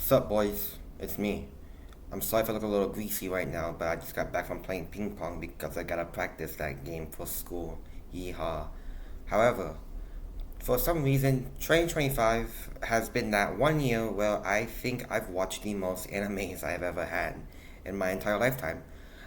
Sup, boys? It's me. I'm sorry if I look a little greasy right now, but I just got back from playing ping pong because I gotta practice that game for school. Yeehaw. However, for some reason, 2025 has been that one year where I think I've watched the most animes I've ever had in my entire lifetime.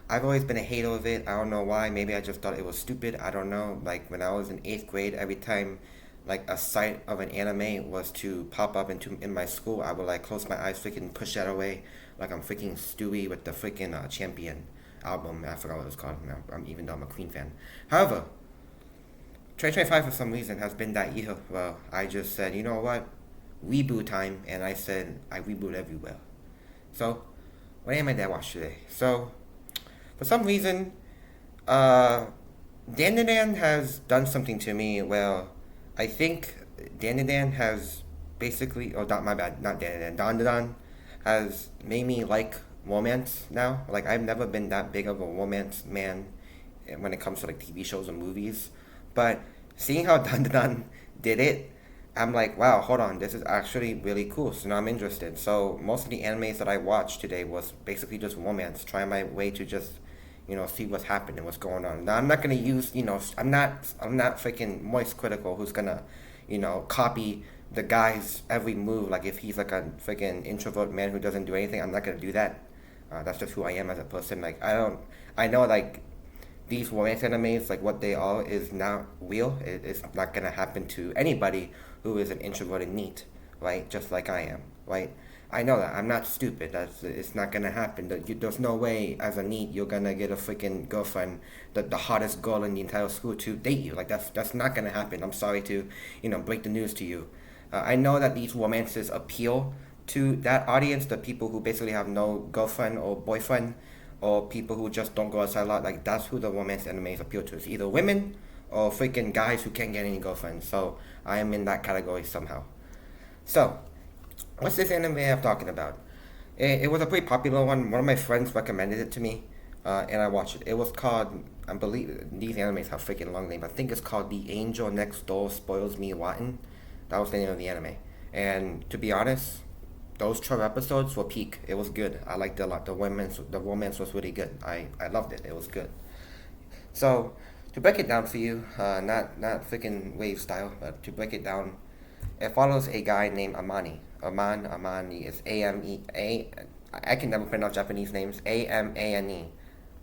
I've always been a hater of it. I don't know why. Maybe I just thought it was stupid. I don't know. Like when I was in eighth grade, every time like a sight of an anime was to pop up in my school, I would like close my eyes, freaking push that away, like I'm freaking Stewie with the freaking Champion album. I forgot what it was called. Now, even though I'm a Queen fan. However, 2025 for some reason has been that year. Well, I just said, you know what, reboot time, and I said I reboot everywhere. So, what am I that watch today? So, for some reason, uh, Dan has done something to me. Well, I think Dan has basically, oh, not my bad, not Dan has made me like romance now. Like I've never been that big of a romance man when it comes to like TV shows and movies, but seeing how Dan did it, I'm like, wow, hold on, this is actually really cool. So now I'm interested. So most of the animes that I watched today was basically just romance, trying my way to just see what's happening, what's going on. Now I'm not gonna use, I'm not freaking moist critical who's gonna, copy the guy's every move. Like if he's like a freaking introvert man who doesn't do anything, I'm not gonna do that. That's just who I am as a person. Like I know like these romance animes, like what they are, is not real. It's not gonna happen to anybody who is an introverted neat, right? Just like I am, right? I know that. I'm not stupid. It's not gonna happen. There's no way as a neat you're gonna get a freaking girlfriend, the hottest girl in the entire school to date you. Like that's not gonna happen. I'm sorry to, break the news to you. I know that these romances appeal to that audience, the people who basically have no girlfriend or boyfriend, or people who just don't go outside a lot. Like that's who the romance animes appeal to. It's either women or freaking guys who can't get any girlfriends. So I am in that category somehow. So what's this anime I'm talking about? It was a pretty popular one. One of my friends recommended it to me, and I watched it. It was called, I believe these animes have freaking long names. I think it's called The Angel Next Door Spoils Me Rotten. That was the name of the anime. And to be honest, those 12 episodes were peak. It was good. I liked it a lot. The romance was really good. I loved it. It was good. So to break it down for you, not freaking wave style, but to break it down, it follows a guy named Amani is A-M-E-A. I can never pronounce Japanese names. A-M-A-N-E.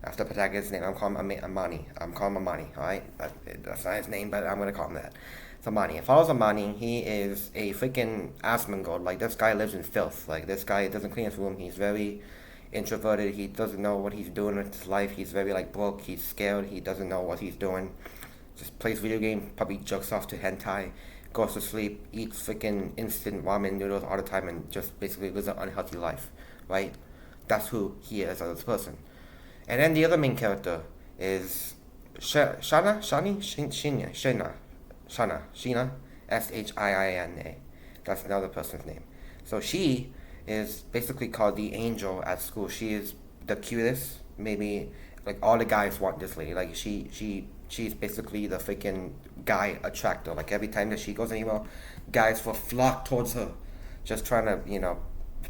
That's the protagonist's name. I'm calling him Amani. I'm calling him Amani, alright? That's not his name, but I'm gonna call him that. It's Amani. It follows Amani. He is a freaking Asmongold. Like, this guy lives in filth. Like, this guy doesn't clean his room. He's very introverted. He doesn't know what he's doing with his life. He's very, like, broke. He's scared. He doesn't know what he's doing. Just plays video games, probably jerks off to hentai, goes to sleep, eats freaking instant ramen noodles all the time, and just basically lives an unhealthy life, right? That's who he is as a person. And then the other main character is Shina, Shiina. That's another person's name. So she is basically called the angel at school. She is the cutest. Maybe like all the guys want this lady. Like she's basically the freaking guy attractor. Like every time that she goes anywhere, guys will flock towards her, just trying to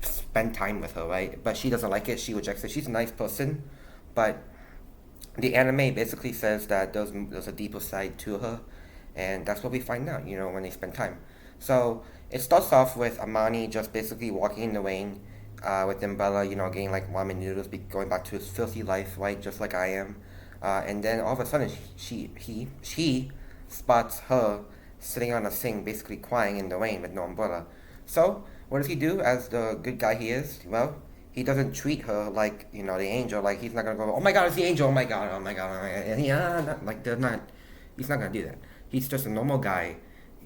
spend time with her, right? But she doesn't like it. She rejects it. She's a nice person, but the anime basically says that there's a deeper side to her, and that's what we find out, when they spend time. So it starts off with Amani just basically walking in the rain, with Umbrella, getting like ramen noodles, going back to his filthy life, right, just like I am. And then all of a sudden, he spots her sitting on a sink, basically crying in the rain with no umbrella. So what does he do as the good guy he is? Well, he doesn't treat her like the angel. Like he's not gonna go, oh my god, it's the angel, oh my god, oh my god, oh my god. And they're not. He's not gonna do that. He's just a normal guy.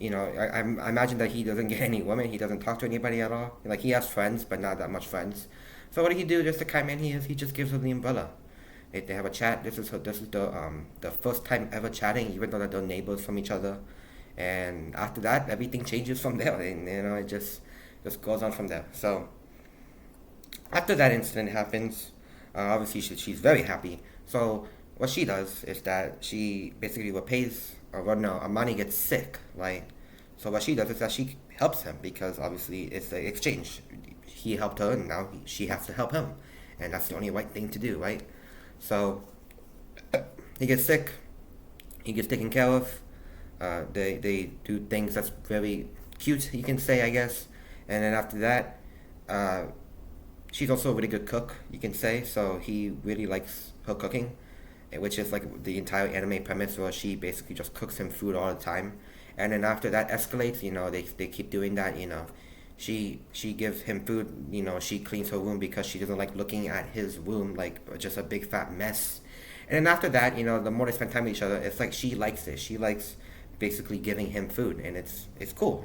I imagine that he doesn't get any women. He doesn't talk to anybody at all. Like he has friends, but not that much friends. So what did he do? Just the kind man he is, he just gives her the umbrella. They have a chat. This is the first time ever chatting, even though they're neighbors from each other. And after that, everything changes from there. And it just goes on from there. So after that incident happens, obviously she's very happy. So what she does is that she basically repays, or well, no, Amani gets sick, right? So what she does is that she helps him because obviously it's an exchange. he helped her, and now she has to help him, and that's the only right thing to do, right? So he gets sick, he gets taken care of. They do things that's very cute, you can say, I guess. And then after that, uh, she's also a really good cook, you can say. So he really likes her cooking, which is like the entire anime premise, where she basically just cooks him food all the time. And then after that escalates, they keep doing that. She gives him food. She cleans her room because she doesn't like looking at his room like just a big fat mess. And then after that, the more they spend time with each other, it's like she likes it. She likes basically giving him food, and it's cool.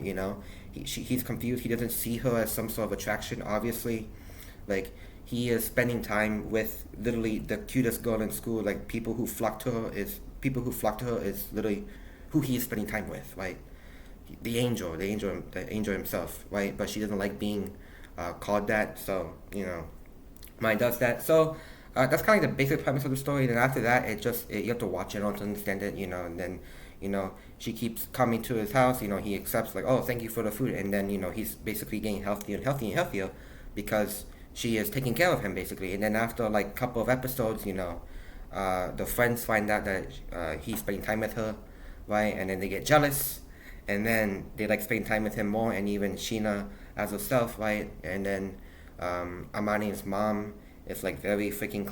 He's confused. He doesn't see her as some sort of attraction, obviously. Like, he is spending time with literally the cutest girl in school. Like, people who flock to her is literally who he is spending time with, right? The angel himself, right? But she doesn't like being called that, so mine does that. So that's kind of the basic premise of the story. Then after that, you have to watch it in order to understand it, and then she keeps coming to his house. He accepts, like, oh, thank you for the food, and then he's basically getting healthier and healthier and healthier because she is taking care of him, basically. And then after like a couple of episodes, the friends find out that he's spending time with her, right? And then they get jealous, and then they like spend time with him more, and even Sheena as herself, right? And then Amani's mom is like very freaking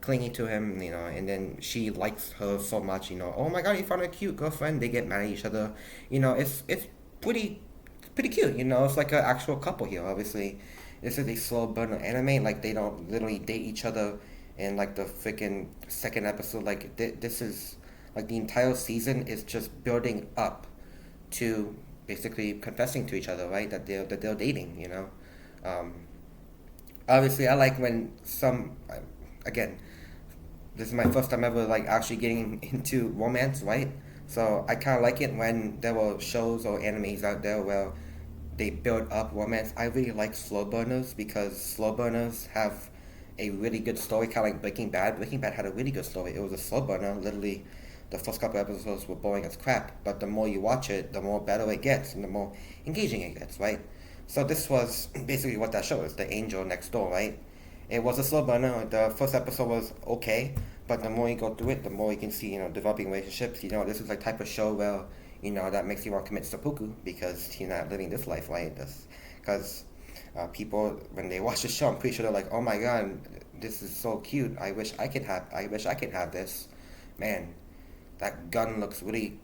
clingy to him, and then she likes her so much, oh my god, you found a cute girlfriend. They get mad at each other, it's pretty cute, it's like an actual couple here. Obviously, this is a slow burn anime. Like, they don't literally date each other in like the freaking second episode. Like, this is like the entire season is just building up to basically confessing to each other, right? That they're dating. Um, Obviously, I like when again, this is my first time ever like actually getting into romance, right? So I kind of like it when there were shows or animes out there where they build up romance. I really like slow burners because slow burners have a really good story, kind of like Breaking Bad. Breaking Bad had a really good story. It was a slow burner. Literally, the first couple episodes were boring as crap, but the more you watch it, the more better it gets and the more engaging it gets, right? So this was basically what that show is, The Angel Next Door, right? It was a slow burner. The first episode was okay, but the more you go through it, the more you can see, developing relationships. This is like type of show where, that makes you want to commit seppuku because you're not living this life, right? Because people, when they watch the show, I'm pretty sure they're like, oh my god, this is so cute. I wish I could have this. Man, that gun looks really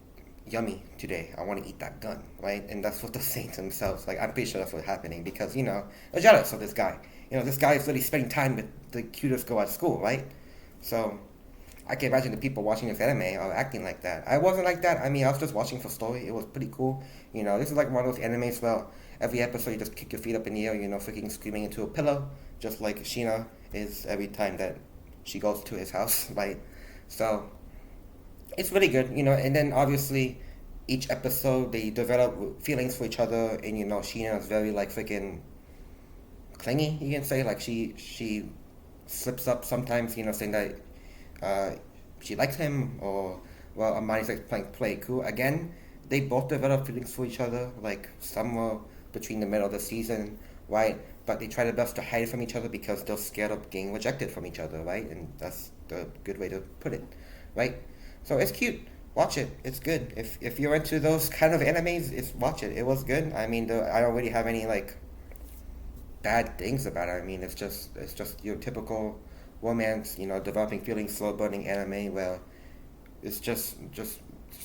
yummy today. I want to eat that gun, right? And that's what they're saying to themselves. Like, I'm pretty sure that's what's happening because, they're jealous of this guy. This guy is really spending time with the cutest girl at school, right? So, I can imagine the people watching this anime are acting like that. I wasn't like that. I mean, I was just watching for story. It was pretty cool. This is like one of those animes where every episode you just kick your feet up in the air, freaking screaming into a pillow, just like Sheena is every time that she goes to his house, right? So, it's really good, and then obviously each episode they develop feelings for each other, and Sheena is very like freaking clingy, you can say. Like, she slips up sometimes, saying that she likes him, or well, Amani's like play cool. Again, they both develop feelings for each other, like somewhere between the middle of the season, right? But they try their best to hide it from each other because they're scared of getting rejected from each other, right? And that's the good way to put it, right? So it's cute. Watch it. It's good. If you're into those kind of animes, watch it. It was good. I mean, I don't really have any like bad things about it. I mean, it's just your typical romance, developing feelings, slow burning anime where it's just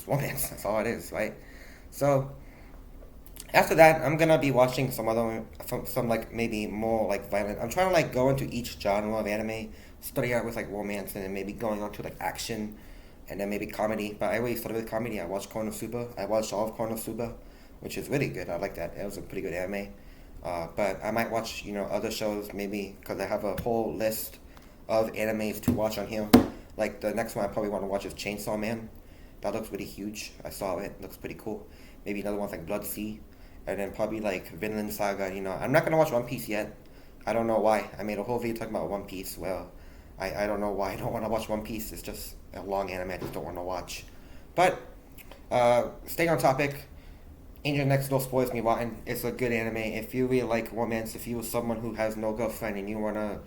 romance. That's all it is, right? So after that, I'm gonna be watching some like maybe more like violent. I'm trying to like go into each genre of anime, starting out with like romance, and then maybe going on to like action, and then maybe comedy. But I already started with comedy. I watched Konosuba. I watched all of Konosuba, which is really good. I like that. It was a pretty good anime. But I might watch, other shows maybe because I have a whole list of animes to watch on here. Like the next one I probably want to watch is Chainsaw Man. That looks really huge. I saw it. Looks pretty cool. Maybe another one's like Blood Sea. And then probably like Vinland Saga, I'm not going to watch One Piece yet. I don't know why. I made a whole video talking about One Piece. Well, I don't know why I don't want to watch One Piece. It's just a long anime I just don't want to watch. But, staying on topic, Angel Next Door spoils me rotten. It's a good anime. If you really like romance, if you're someone who has no girlfriend and you wanna,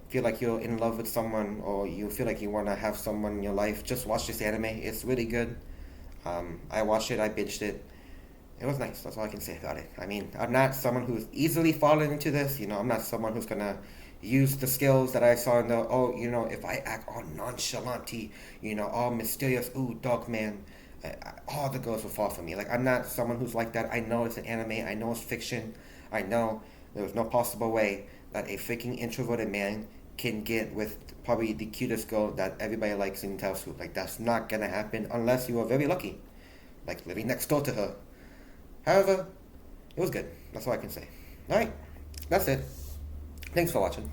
feel like you're in love with someone or you feel like you wanna have someone in your life, just watch this anime. It's really good. I watched it. I binged it. It was nice. That's all I can say about it. I mean, I'm not someone who's easily fallen into this. I'm not someone who's gonna use the skills that I saw in the, if I act all nonchalanty, all mysterious, ooh, dog man, all the girls will fall for me. Like, I'm not someone who's like that. I know it's an anime. I know it's fiction. I know there's no possible way that a freaking introverted man can get with probably the cutest girl that everybody likes in Taosu. Like, that's not gonna happen unless you are very lucky, like living next door to her. However, it was good. That's all I can say. Alright, that's it. Thanks for watching.